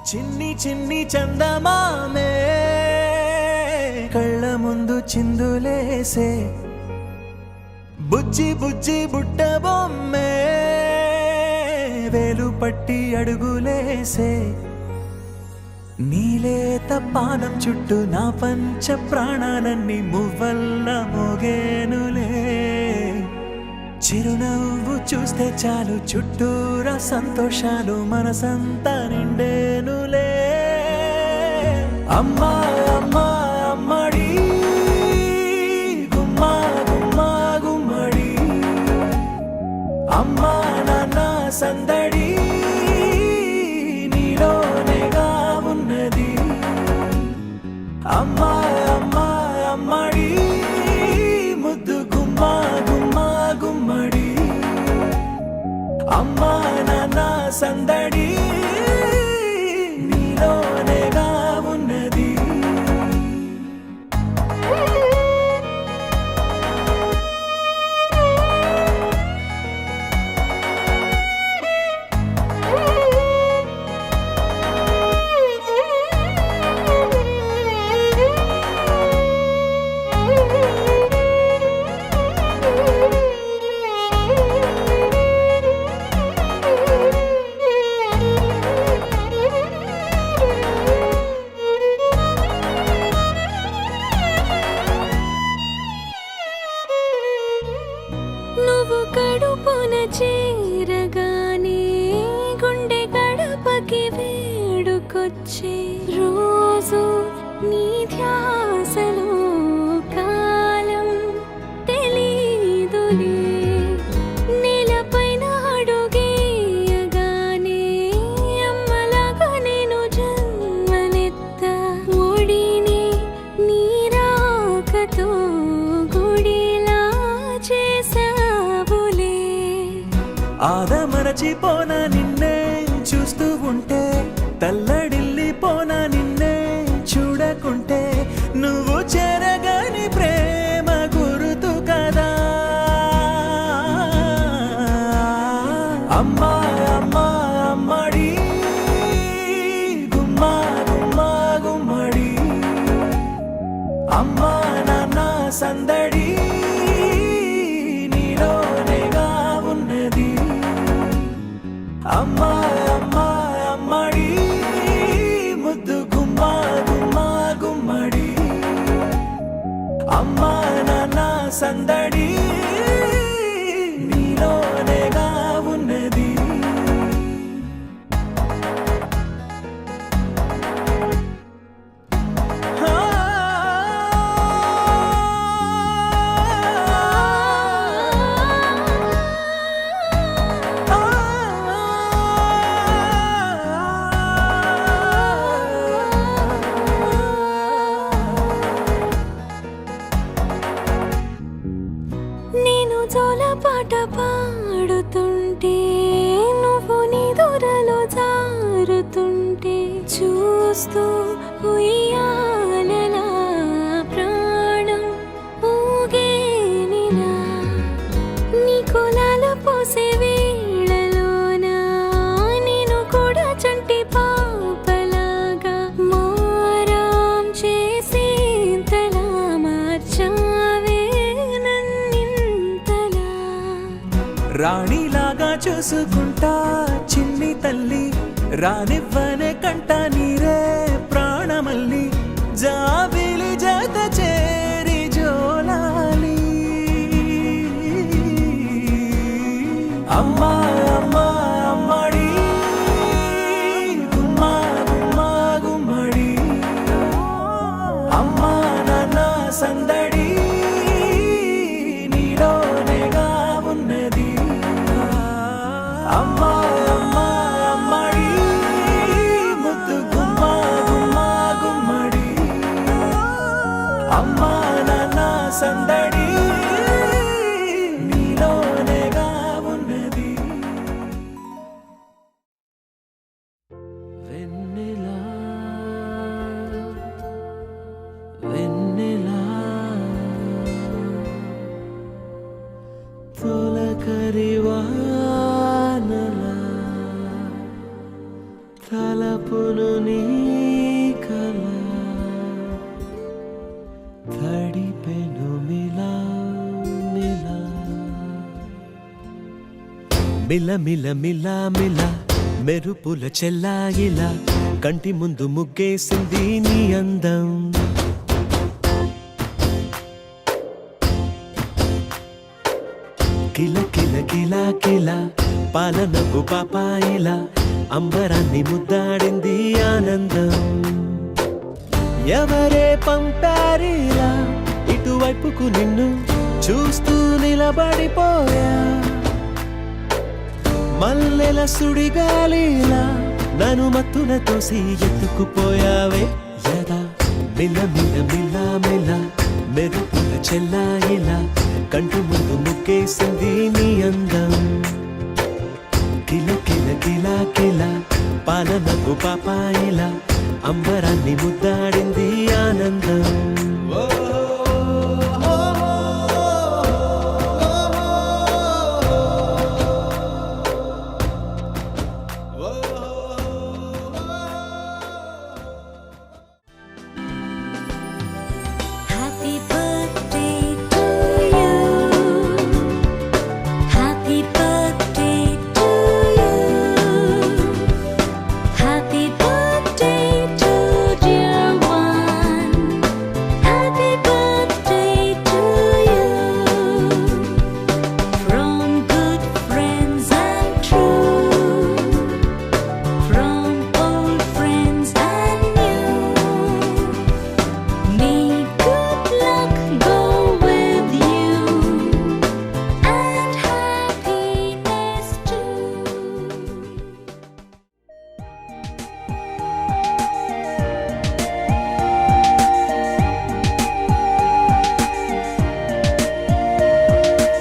చిన్ని చిన్ని చందమామే కళ్ళ ముందు చిందులేసే బుజ్జి బుజ్జి బుట్ట బొమ్మే వేలు పట్టి అడుగులేసే నీలేత పానం చుట్టూ నా పంచ ప్రాణాలన్నీ మువ్వల్ల మోగేనులే చిరునవ్వు చూస్తే చాలు చుట్టూరా సంతోషాలు మనసంతా నిండేనులే అమ్మా అమ్మా అమ్మడి గుమ్మా గుమ్మా గుమ్మడి అమ్మా నాన్న సందడి నీలోనేగా ఉన్నది అమ్మా అమ్మా అమ్మడి ముద్దు గుమ్మా గుమ్మా గుమ్మడి అమ్మా నాన్న సందడి నీలోనేగా ఉన్నది నువ్వు కడుపున చేరగానే గుండె గడపకి వేడుకొచ్చే రోజు నీ ధ్యాసలో కాలం తెలీదులే నేలపైన అడుగేయగానే అమ్మలాగా నేను జన్మనెత్త ఒడిని నీ రాకతో గుడిలా చేసావులే ఆదమరచిపోనా నిన్నే చూస్తూ ఉంటే తల్లడిల్లిపోనా నిన్నే చూడకుంటే నువ్వు చెరగని ప్రేమ గురుతు కదా అమ్మా అమ్మా అమ్మడి గుమ్మా గుమ్మా గుమ్మడి అమ్మా నాన్న సందడి నీలోనేగా ఉన్నది అమ్మా అమ్మా అమ్మడి ముద్దు గుమ్మా గుమ్మా గుమ్మడి అమ్మా నాన్న సందడి నీలోనేగా ఉన్నది నేను జోలపాట పాడుతుంటే నువ్వు నీ దూరలో జారుతుంటే చూస్తూ ఉయ్యాలలా ప్రాణం ఊగేనిలా నీ కులాల పోసే వేళలోన నేను కూడా చంటి పాపలాగా మారాం చేసేంతలా మార్చావే నన్నింతలా రాణిలాగా చూసుకుంటా చిన్ని తల్లి రానివ్వనే కంట నీరే ప్రాణమల్లి జాబిలి జత చేరి జోలాలి అమ్మా అమ్మా అమ్మడి గుమ్మా గుమ్మా గుమ్మడి అమ్మా నాన్న సందడి నీలోనేగా ఉన్నది అమ్మా అమ్మా అమ్మడి ముద్దు గుమ్మా గుమ్మా గుమ్మడి తలుపును నీ కల తడిపెను మిలా మిలా మిల మిల మిల మిల మెరుపుల చెల్లాయిలా కంటి ముందు ముగ్గేసింది నీ అందం కిల కిల కిల కిల పాలనకు పాపాయిలా అంబరాన్ని ముద్దాడింది ఆనందం ఎవరే పంపారిలా ఇటువైపుకు నిన్ను చూస్తూ నిలబడిపోయా మల్లెల సుడిగాలిలా నన్ను మత్తున తోసి ఎత్తుకుపోయావే యదా మిల మిల మిల మిల మెరుపుల చెల్లాయిలా కంటి ముందు ముగ్గేసింది నీ అందం కిల కిల కిల కిల పాలనకు పాపాయిలా అంబరాన్ని ముద్దాడింది ఆనందం Happy birthday to you. Happy birthday to you. Happy birthday to dear one. Happy birthday to you. From good friends and true. From old friends and new. May good luck go with you and happiness too.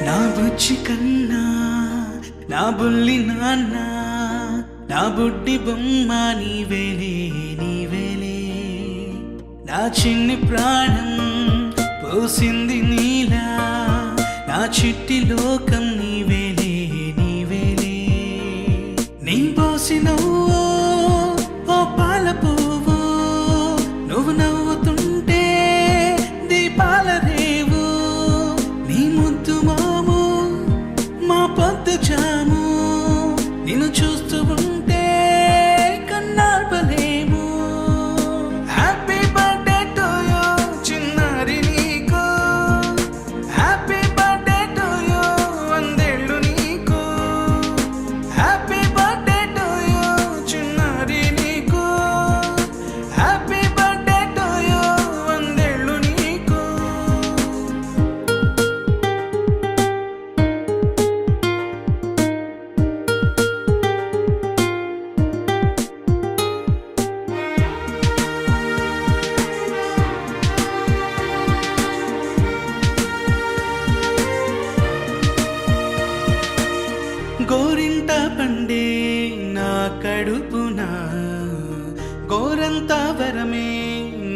నా బుజ్జి కన్నా నా బుల్లి నాన్న నా బుడ్డి బొమ్మ నీవేలే నీవేలే నా చిన్ని ప్రాణం పోసింది నీలా నా చిట్టి లోకం నీవేలే నీవేలే నీ పోసినవో ఓ పాల పువ్వు నువ్వు నవ్వుతుంటే దీపాల రేవు నీ ముద్దు మాము మా పొద్దు జాము నిన్ను చూస్తూ ఉంటే కన్నార్పలేము హ్యాపీ బర్త్డే టు యూ చిన్నారి నీకు హ్యాపీ బర్త్డే టు యూ వందేళ్ళు నీకు హ్యాపీ బర్త్డే టు యూ చిన్నారి నీకు హ్యాపీ బర్త్డే టు యూ వందేళ్ళు నీకు గోరింట పండే నా కడుపున గోరంత వరమే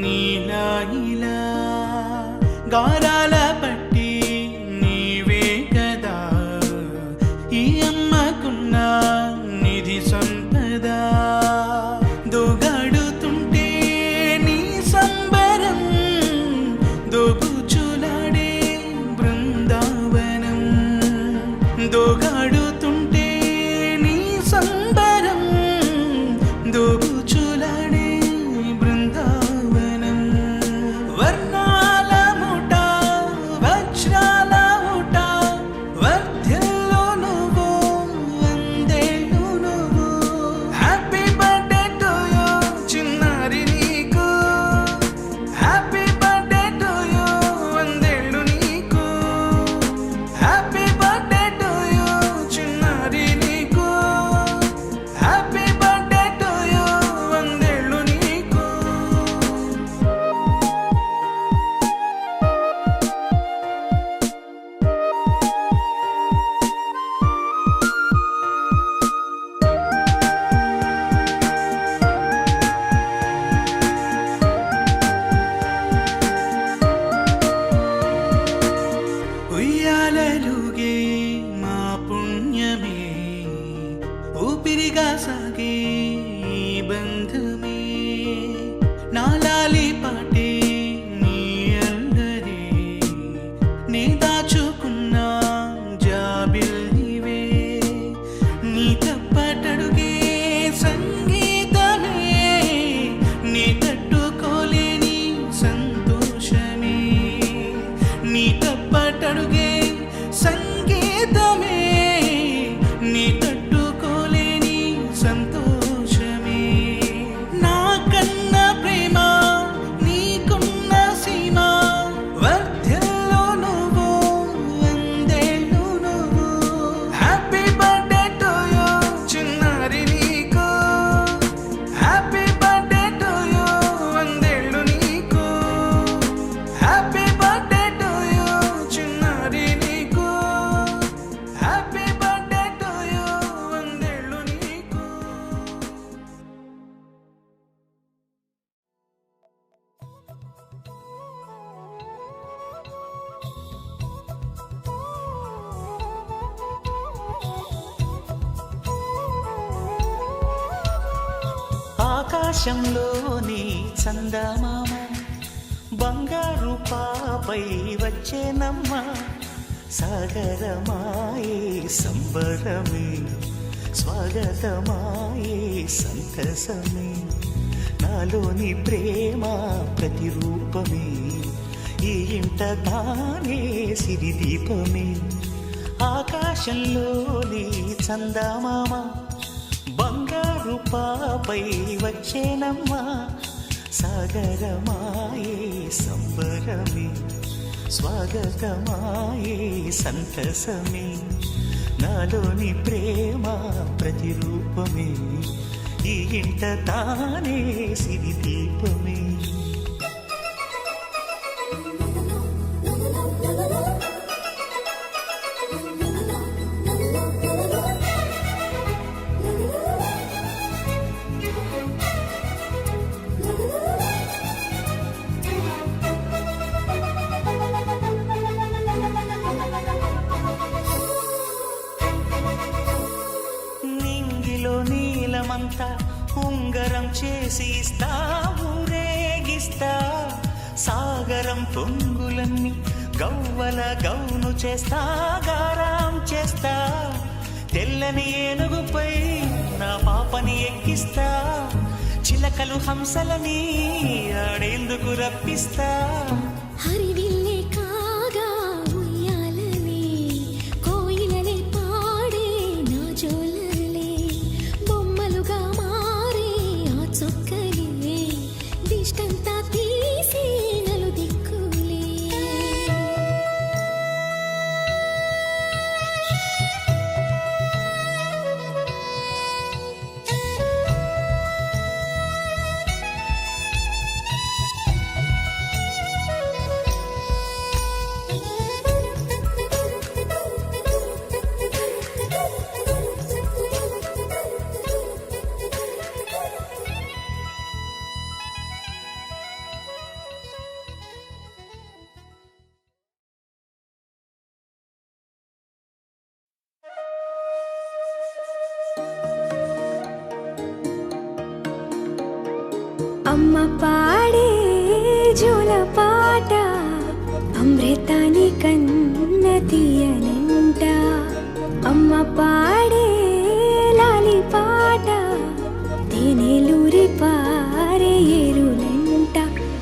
నీలా ఇలా గారాల పట్టి నీవే కదా ఈ అమ్మకున్న నిధి సంపద దోగాడుతుంటే నీ సంబరం దోబుచులాడే బృందావనం దోగాడుతుంటే నీ సంబరం దోబుచులాడే బృందావనం వర్ణాల ముఠ ఊపిరిగా సాగే ఈ బంధమే నాలాలి పాటే నీ అల్లరే నే దాచుకున్న జాబిల్లివే నీ తప్పటడుగే సంగీతమే నీ తట్టుకోలేని సంతోషమే నీ తప్పటడుగే సంగీతమే నీ తట్టుకోలేని సంతోషమే నా కన్న ప్రేమ నీకున్న సీమ వర్ధల్లో నువ్వు వందేళ్ళు నువ్వు హ్యాపీ బర్త్డే టు యూ చిన్నారి నీకు హ్యాపీ బర్త్డే టు యూ వందేళ్ళు నీకు హ్యాపీ బర్త్డే టు యూ చిన్నారి నీకు హ్యాపీ బర్త్డే టు యూ వందేళ్ళు నీకు ఆకాశంలోని చందమామ బంగారు పాపై వచ్చేనమ్మ సాగరమాయే సంబరమే స్వాగతమాయే సంతసమే నాలోని ప్రేమ ప్రతిరూపమే ఈ ఇంట తానే సిరిదీపమే ఆకాశంలోని చందమామ బంగారు పాపై వచ్చేనమ్మా సాగరమాయే సంబరమే స్వాగతమాయే సంతసమే నాలోని ప్రేమ ప్రతిరూపమే ఈ ఇంట తానే సిరిదీపమే నింగిలో నీలమంతా ఉంగరం చేసి ఇస్తా ఊరేగిస్తా సాగరం పొంగులన్నీ గవ్వల గౌను చేస్తా గారాం చేస్తా తెల్లని ఏనుగుపై నా పాపని ఎక్కిస్తా చిలకలు హంసలని ఆడేందుకు రప్పిస్తా హరివిల్లే కాగా ఉయ్యాలలే కోయిలలే పాడే నా జోలలే బొమ్మలుగా మారే ఆ చొక్కలే దిష్టంతా తీసి నలు దిక్కులే అమ్మ పాడే జోల పాట అమృతాని కన్న తీయనంట అమ్మ పాడే లాలి పాట తేనెలూరి పారే ఏరులంట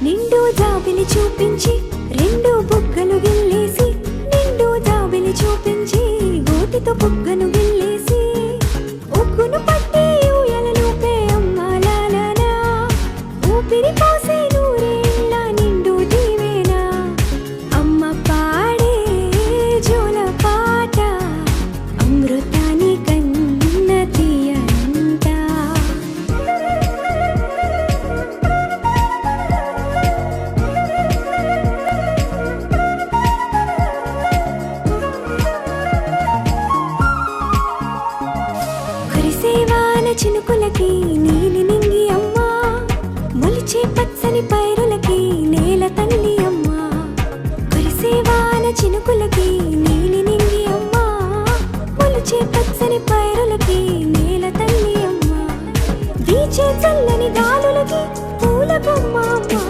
నిండు జాబిలి చూపించి రెండు బుగ్గలు గిల్లేసి నిండు జాబిలి చూపించి గోటితో బుగ్గను గిల్లేసి ఉగ్గును పట్టి ఊయలలోపే అమ్మ లాలనా ఊపిరి పోసే నూరేళ్ళ నిండు దీవేనా అమ్మ పాడే జోల పాట అమృతాని కన్న తీయనంట కురిసేవాన చినుకులకి నీలి నింగి అమ్మా మొలిచే పచ్చని పైరులకి నేల తల్లి అమ్మా కురిసేవాన చినుకులకి నీలి నింగి అమ్మా మొలిచే పచ్చని పైరులకి నేల వీచే చల్లని గాలులకి పూల బొమ్మ అమ్మా,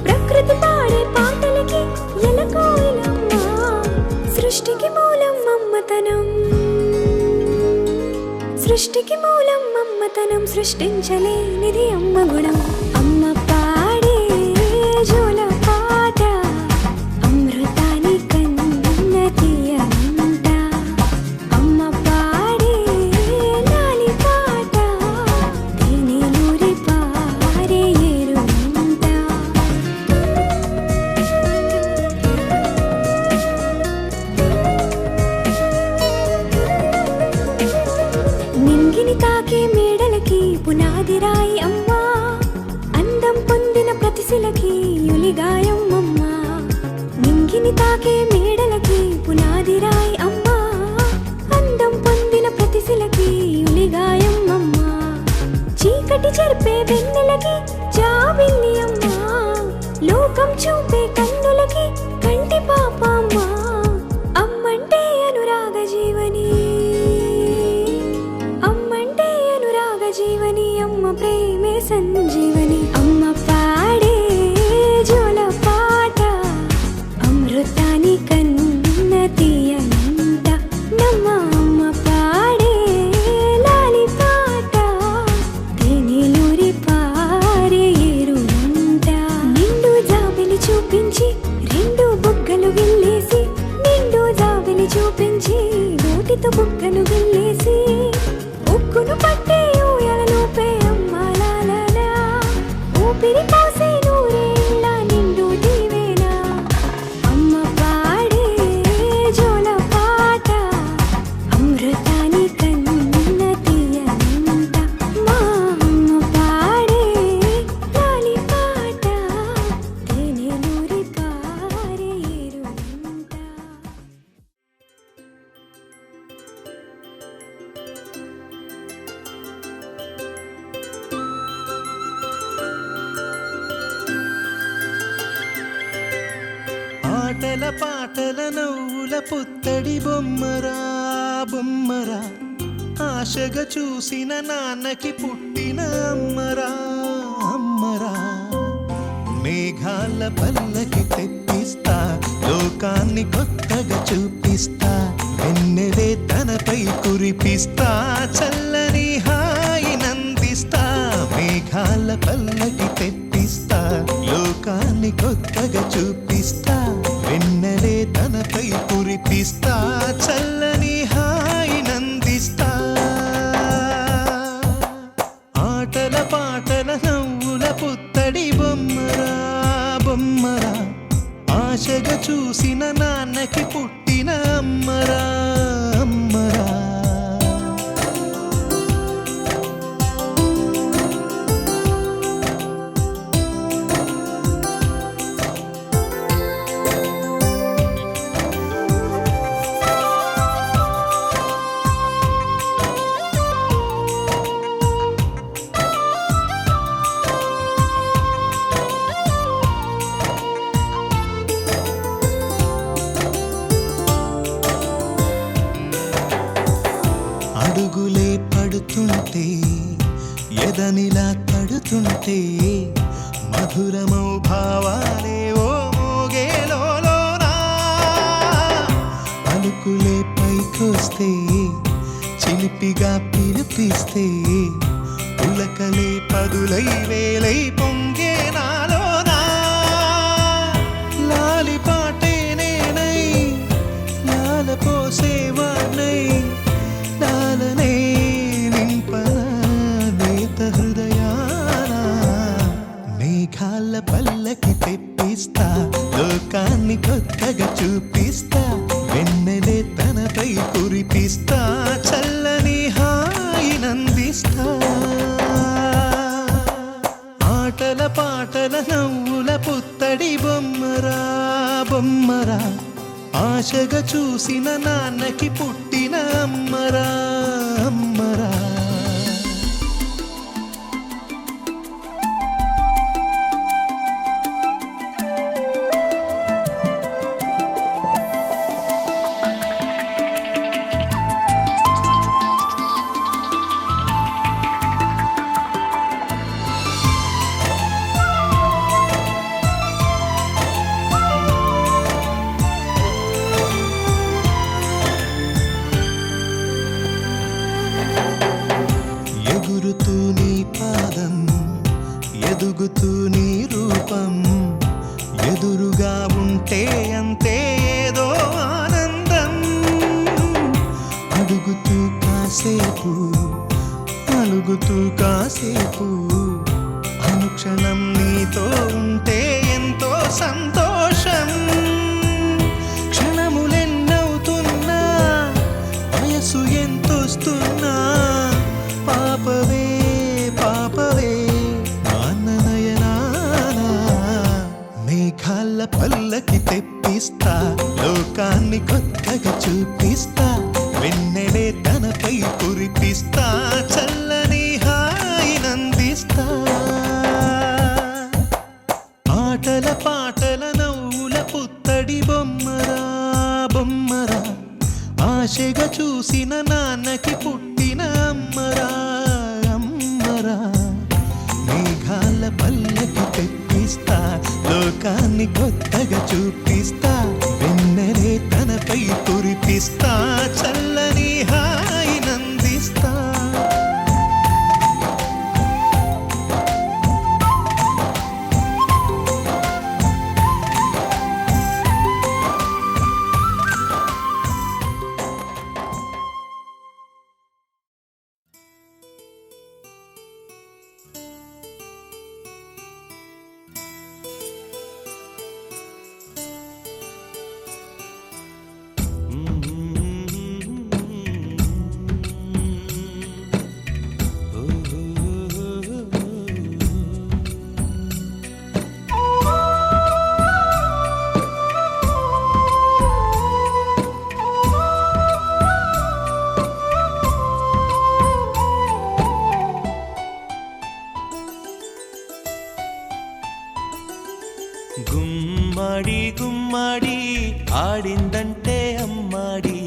ప్రకృతి పాడే పాటలకి ఎలకోయిలమ్మా. సృష్టికి మూలం మమ్మతనం, సృష్టికి మూలం మమ్మతనం, సృష్టించలేనిది అమ్మ గుణం. అమ్మ పాడే జోల పాట అమృతాని కన్న తీయనంట. అమ్మ పాడే లాలి పాట తేనెలూరి పారే ఏరునంట. నింగిని తాకే మేడలకి పునాది రాయి అమ్మా, అందం పొందిన ప్రతిశిలకి యులిగాయం అమ్మా. నింగిని తాకే మేడలకి పునాది రాయి అమ్మా, అందం పొందిన ప్రతిశిలకి యులిగాయం అమ్మా. చీకటి చెరిపే వెన్నెలకి జాబిల్లి అమ్మా, లోకం చూపే కన్నులకి కంటి పాప అమ్మా. అమ్మంటే అనురాగ జీవని, అమ్మంటే అనురాగ జీవని, అమ్మ ప్రేమే సంజీవని. అమ్మ పాడే జోల పాట అమృతాని కన్న తీయనంట. నమ్మ అమ్మ పాడే లాలి పాట తేనెలూరి పారే ఏరునంట. నిండు జాబిలి చూపించి రెండు బుగ్గలు గిల్లేసి, నిండు జాబిలి చూపించి నోటితో బుగ్గను గిల్లేసి, ఉక్కును పట్టే ఊయలలోపే అమ్మ లాలా, ఊపిరి పోసే నూరేళ్ళ నిండు దీవేనా. అమ్మ పాడే జోల పాట అమృతాని కన్న తీయనంట. మా అమ్మ పాడే లాలి పాట తేనెలూరి పారే ఏరునంట. ఆటల పాటల నవ్వుల పుత్తడి బొమ్మరా బొమ్మరా, ఆశగా చూసిన నాన్నకి పుట్టిన అమ్మరా అమ్మరా. మేఘాల పల్లకి తెప్పిస్తా, లోకాన్ని కొత్తగా చూపిస్తా, వెన్నెలే తనపై కురిపిస్తా, చల్లని హాయి నందిస్తా. మేఘాల పల్లకి తెప్పిస్తా, లోకాన్ని కొత్తగా చూపిస్తా, వెన్నెలే తనపై కురిపిస్తా, చల్లని హాయి నందిస్తా. ఆటల పాటల నవ్వుల పుత్తడి బొమ్మరా బొమ్మరా, ఆశగా చూసిన నాన్నకి పుట్టిన అమ్మరా అమ్మరా. అడుగులే పడుతుంటే ఎదనిలా తడుతుంటే, మధురమౌ భావాలే ఓ మోగేలోనా. పలుకులే పైకొస్తే చిలిపిగా పిలిపిస్తే, పులకలే పదులై వేలై పొంగే నాలోనా. లాలి పాటే నేనై లాల పోసేవాణ్ణై, లాలనే నింపన నేత హృదయాన. మేఘాల పల్లకి తెప్పిస్తా, లోకాన్ని కొత్తగా చూపిస్తా, వెన్నెలే తనపై కురిపిస్తా, చల్లని హాయి నందిస్తా. ఆటల పాటల నవ్వుల పుత్తడి బొమ్మరా బొమ్మరా, ఆశగా చూసిన నాన్నకి పుట్టిన అమ్మరా అమ్మరా. ఎగురుతూ నీ పాదం ఎదుగుతూ నీ రూపం ఎదురుగా ఉంటే అంతే ఏదో ఆనందం అడుగుతూ కాసేపు అలుగుతూ కాసేపు అనుక్షణం నీతో ఉంటే ఎంతో సంతోషం క్షణములెన్నవుతున్నా వయసు ఎంతొస్తున్నా పాపవే పాపవే నయనానా మేఘాల పల్లకి తెప్పిస్తా లోకాన్ని కొత్తగా చూపిస్తా వెన్నెలే తనపై కురిపిస్తా చల్లని హాయినందిస్తా ఆటల పాటల నవ్వుల పుత్తడి బొమ్మరా బొమ్మరా ఆశగా చూసిన నాన్నకి పుట్టిన అమ్మరా అమ్మరా మేఘాల పల్లకి తెప్పిస్తా లోకాన్ని కొత్తగా చూపిస్తా వెన్నెలే తనపై కురిపిస్తా చల్లని హాయినందిస్తా గుమ్మడి గుమ్మడి ఆడిందంటే అమ్మాడి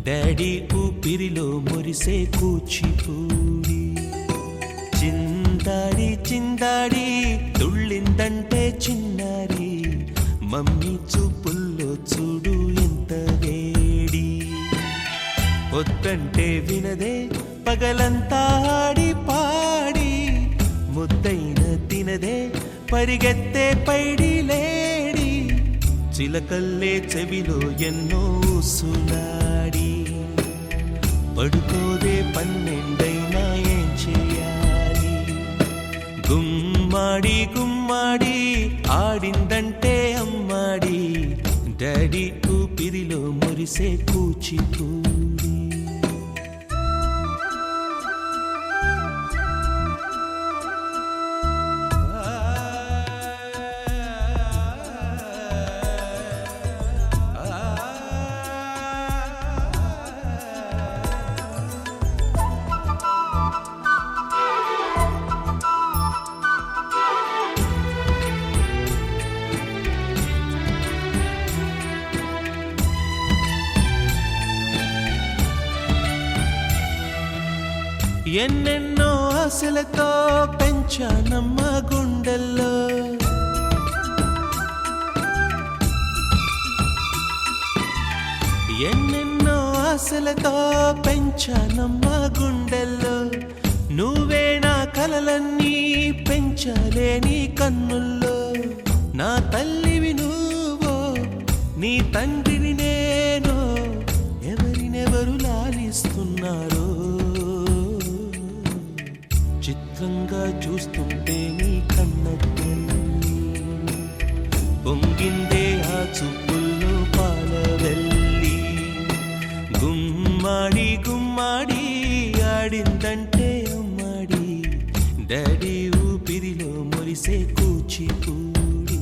డాడీ ఊపిరిలో మురిసే కూచిపూడి చిందాడి చిందాడి తుళ్ళిందంటే చిన్నారి మమ్మీ చూపుల్లో చూడు ఎంత వేడి వద్దంటే వినదే పగలంతా ఆడి పాడి ముద్దైన తినదే పరిగెత్తే పైడి లేడి చిలకల్లే చెవిలో ఎన్నో సునాడి పడుకోదే పన్నెండైనా ఏం చేయాలి గుమ్మాడి గుమ్మాడి ఆడిందంటే అమ్మాడి డాడీ ఊపిరిలో మురిసే కూచిపూడి ఎన్నెన్నో ఆశలతో పెంచానమ్మ గుండెల్లో ఎన్నెన్నో ఆశలతో పెంచానమ్మ గుండెల్లో నువ్వే నా కలలన్నీ పెంచాలే నీ కన్నుల్లో నా తల్లివి నువ్వో నీ తండ్రిని నేను ఎవరినెవరు లాలిస్తున్నారో చిత్రంగా చూస్తుంటే నీ కన్న పొంగిందే ఆ చూపుల్లో పాలవెల్లి గుమ్మాడి గుమ్మాడి ఆడిందంటే అమ్మాడి డాడీ ఊపిరిలో మురిసే కూచిపూడి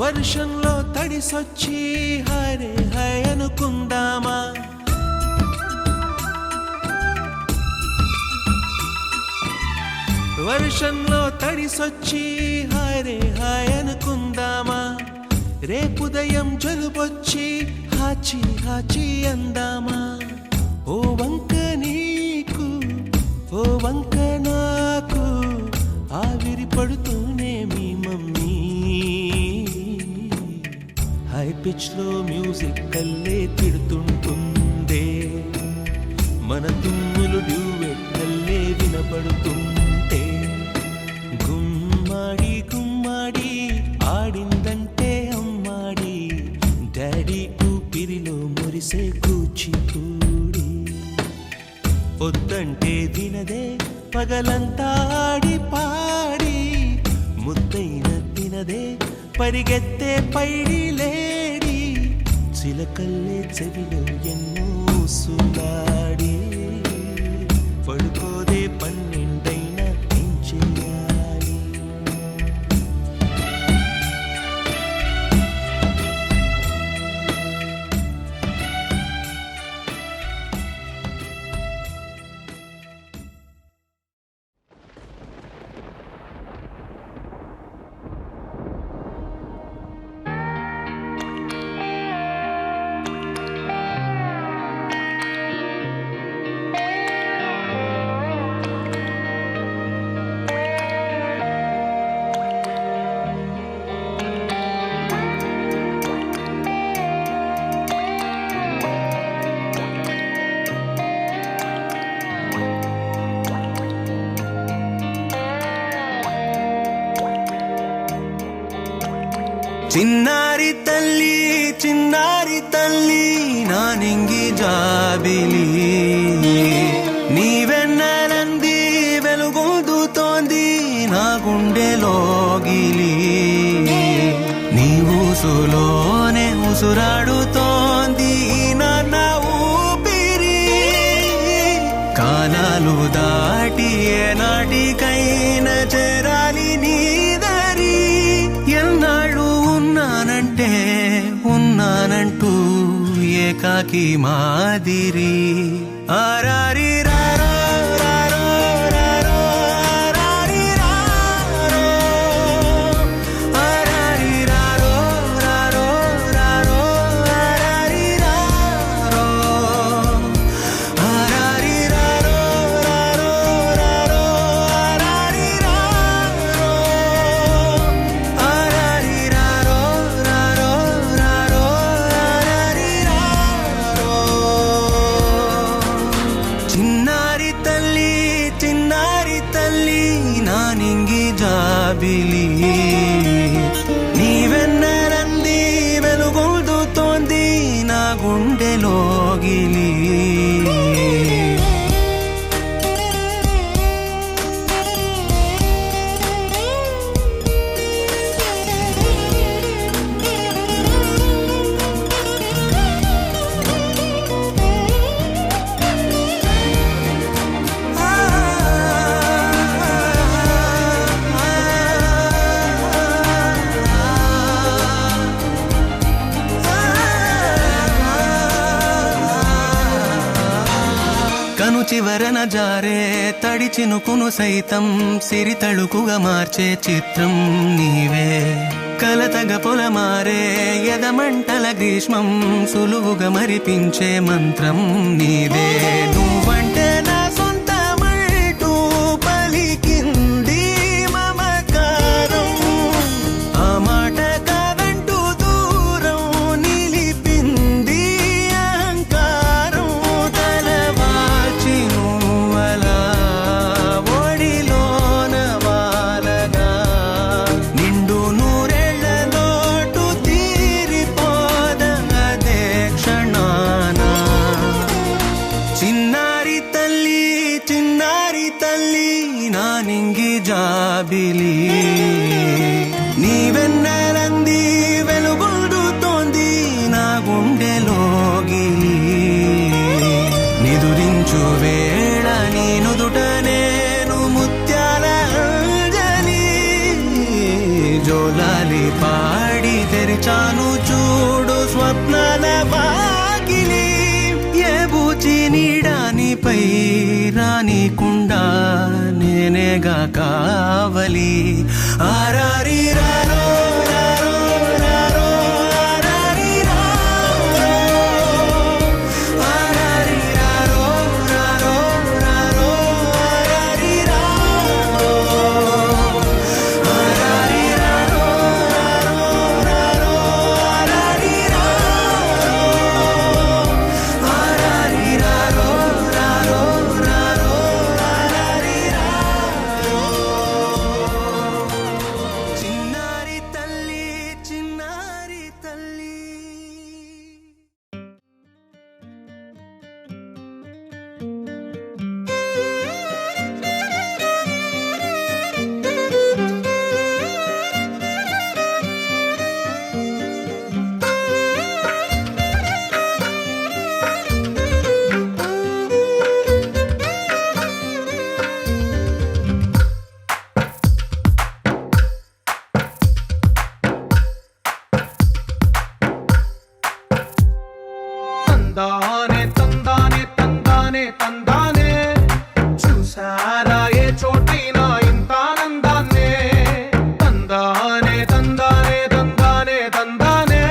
వర్షంలో తడిసొచ్చి హరే హై అనుకుందామా వర్షంలో తడిసొచ్చి హాయ్ రే హాయ్ అనుకుందామా, రేపుదయం జలుబొచ్చి హాచి హాచి అందామా. ఓ వంక నీకు ఓ వంక నాకు ఆవిరి పడుతూనే మీ మమ్మీ, హై పిచ్ లో మ్యూజిక్ కల్లే తిడుతుంటుందే, మన తుమ్ములు డ్యూయెట్ కల్లే వినపడుతుంటే. గుమ్మాడి గుమ్మాడి ఆడిందంటే అమ్మాడి, డాడీ ఊపిరిలో మురిసే కూచిపూడి. పొద్దంటే వినదే పగలంతా ఆడి పాడి, ముద్దైన తినదే పరిగెత్తే పైడి లేడి, చిలకల్లే చెవిలో ఎన్నో సులాడి. పడుకోదే పన్నెండైనా ఏం చేయాలి. చిన్నారి తల్లి నా నింగి జాబిలి, నీవెన్నెలంది వెలుగొందుతోంది నా గుండెలోగిలి, నీ ఊసులోనే ఉసురాడుతోంది నాన్న ఊపిరి. కాలాలు దాటి ఏనాటికైనా చేరాలి నీ దరి, ఎన్నాళ్ళు ఉన్నానంటూ ఏకాకి మాదిరి. ఆరారి రారో రారో రారో ఆరారి రారో, ఆరారి రారో రారో రారో ఆరారి రారో, ఆరారి రారో రారో రారో ఆరారి రారో, ఆరారి రారో రారో రారో ఆరారి రారో. చిన్నారి తల్లి నా నింగి జాబిలి, నీవెన్నెలంది వెలుగొందుతోంది నా గుండెలోగిలి. కను చివరన జారే తడి చినుకును సైతం సిరి తళుకుగా మార్చే చిత్రం నీవే, కలతగ పొలమారే ఎదమంటల గ్రీష్మం సులువుగా మరిపించే మంత్రం నీదే. నువ్వంటే నా సొంతమంటూ పలికింది మమకారం, ఆ మాట కాదంటూ దూరం నిలిపింది అహంకారం. తలవాల్చి నువ్వలా ఒడిలోన వాలగా, నిండు నూరేళ్ల లోటు తీరిపోదదే క్షణాన. చిన్నారి తల్లి నా నింగి జాబిలి, నీవెన్నెలంది వెలుగొందుతోంది నా గుండెలోగిలి. నిదురించు వేళ నీ నుదుట నేను ముత్యాల అంజలి, జోలాలి పాడి తెరిచాను చూడు స్వప్నాల వాకిలి. ఏ బూచి నీడానిపై రానికుండా నేనే నీయేగా కావలి ఆరారి రారో రారో రారో ఆరారి రారో ఆరారి రారో రారో రారో ఆరారి రారో ఆరారి రారో రారో ఆరారి రారో ఆరారి రారో రారో రారో ఆరారి రారో చిన్నారి తల్లి చిన్నారి తల్లి తందానే తందానే తందానే తందానే చూసారా ఏ చోటైనా ఇంత ఆనందాన్నే తందానే తందానే తందానే తందానే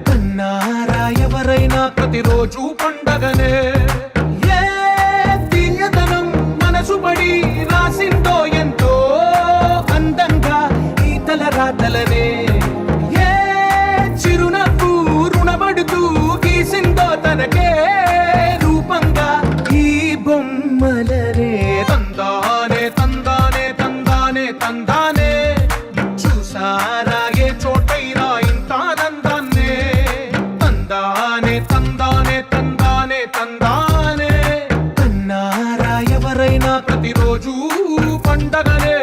కన్నారా ఎవరైనా ప్రతిరోజు పండగనే ఏ తీయదనం మనసు పడి రాసిందో ఎంతో అందంగా ఈ తల రాతలనే ఏ చిరునవ్వు రుణపడుతూ గీసిందో తనకే రూపంగా ఈ బొమ్మలరే తందానే తందానే తందానే తందానే చూసారా ఏ చోటైనా ఇంత ఆనందాన్నే తందానే తందానే తందానే తందానే కన్నారా ఎవరైనా ప్రతిరోజు పండగనే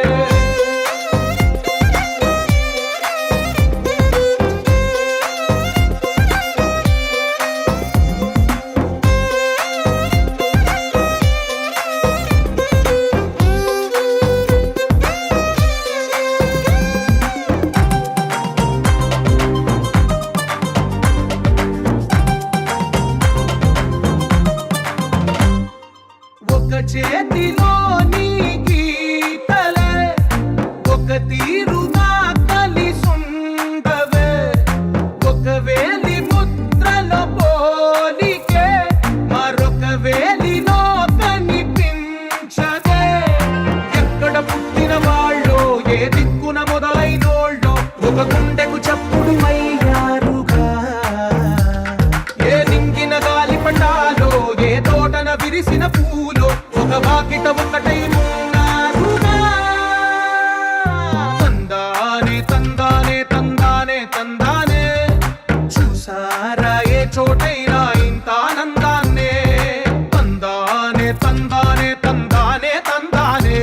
ఒక చేతిలో నీ గీతలే ఒక తీరుగా కలిసుండవే ఒక వేలి ముద్రల పోలికే మరొక వేలిలో కనిపించదే ఎక్కడ పుట్టిన వాళ్ళో ఏ దిక్కున మొదలైనోళ్ళో ఒక గుండెకు చప్పుడు అయ్యారుగా ఏ నింగిన గాలి పటాలో ఏ తోటన విరిసిన పూలో ఒక వాకిట ఒకటై ఉన్నారుగా తందానే తందానే తందానే తందానే చూసారా ఏ చోటైనా ఇంత ఆనందాన్నే తందానే తందానే తందానే తందానే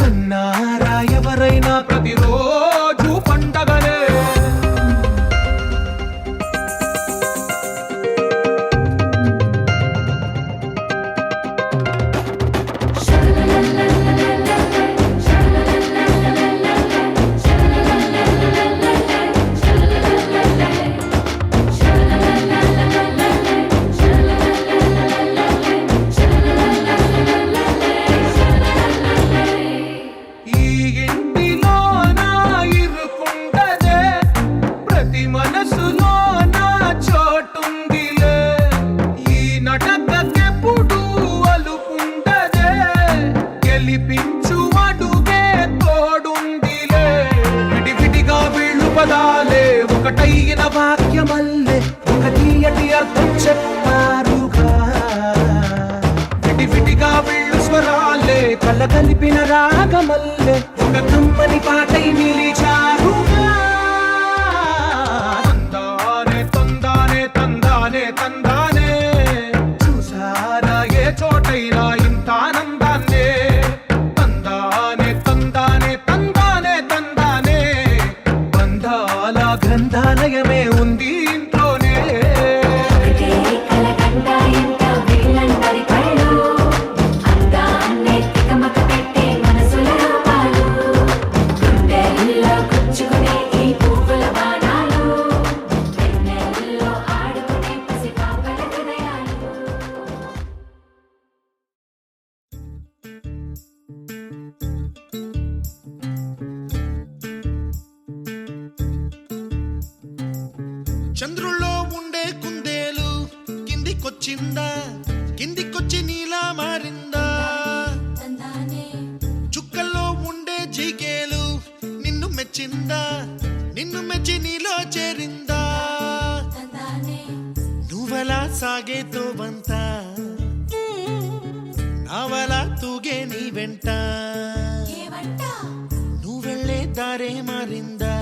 కన్నారా ఎవరైనా ప్రతిరోజు పండగనే ఈ ఇంటిలో నా ఇరుకుండదే ప్రతి మనసులో నా చోటుందిలే ఈ నటకెప్పుడు అలుపుండదే గెలిపించు అడుగే తోడుందిలే విడివిడిగా వీళ్ళు పదాలే ఒకటైన వాక్యమల్లే ఒక తీయటి అర్థం చెప్పారుగా విడివిడిగా వీళ్ళు స్వరాలే కల కలిపిన రాగమల్లే ఒక కమ్మని పాటై నిలిచారుగా తందానే తందానే తందానే తందానే చూసారా ఏ చోటైనా ఇంత ఆనందాన్నే తందానే తందానే తందానే తందానే బంధాల గ్రంథాలయమే ఉంది ఇంట్లోనే ఒకటే కలకండ ఎంత వీళ్ళందరి కళ్ళు అందాన్నే తికమక పెట్టే మనసుల రూపాలు గుండెల్లో గుచ్చుకునే ఈ చంద్రుల్లో ఉండే కుందేలు కిందికొచ్చిందా కిందికొచ్చి నీలా మారిందా చుక్కల్లో ఉండే జిగేలు నిన్ను మెచ్చిందా నిన్ను మెచ్చి నీలో చేరిందా నువ్వలా సాగేతో వంత నావలా తూగే నీ వెంట నువ్వెళ్ళే దారే మారిందా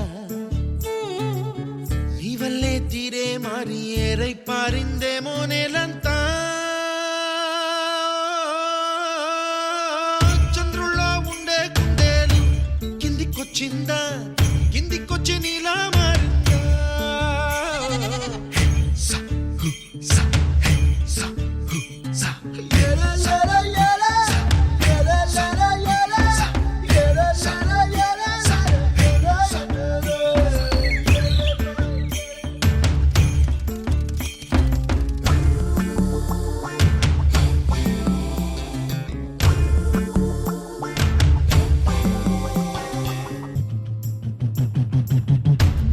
నీ వల్లే తీరే మారి ఏరై పారిందేమో నేలంతా చంద్రుల్లో ఉండే కుందేలు కిందికొచ్చిందా కిందికొచ్చి నీలా మారిందా స, హు, స, హే, స, హు, స.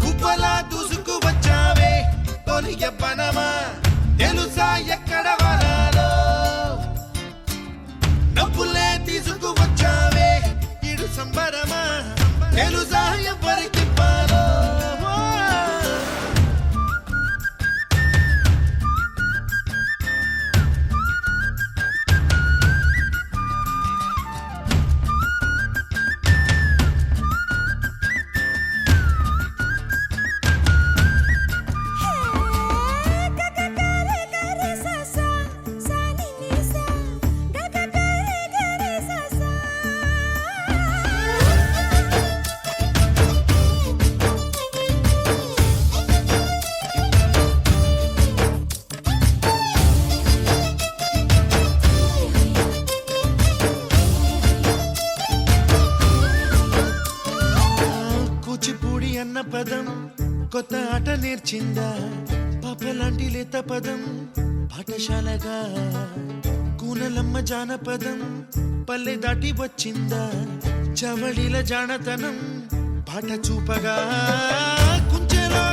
కుప్పలా దూసుకు వచ్చావే తొలి యవ్వనమా తెలుసా ఎక్కడ వరాలో నవ్వులే తీసుకు వచ్చావే ఇడు సంబరమా తెలుసా ఎవరికి పాలో కూచిపూడి అన్న పదం కొత్త ఆట నేర్చిందా పాపలాంటి లేత పదం పాఠశాలగా కూనలమ్మ జానపదం పల్లె దాటి వచ్చిందా చవళిల జానతనం పాట చూపగా కుంచెలో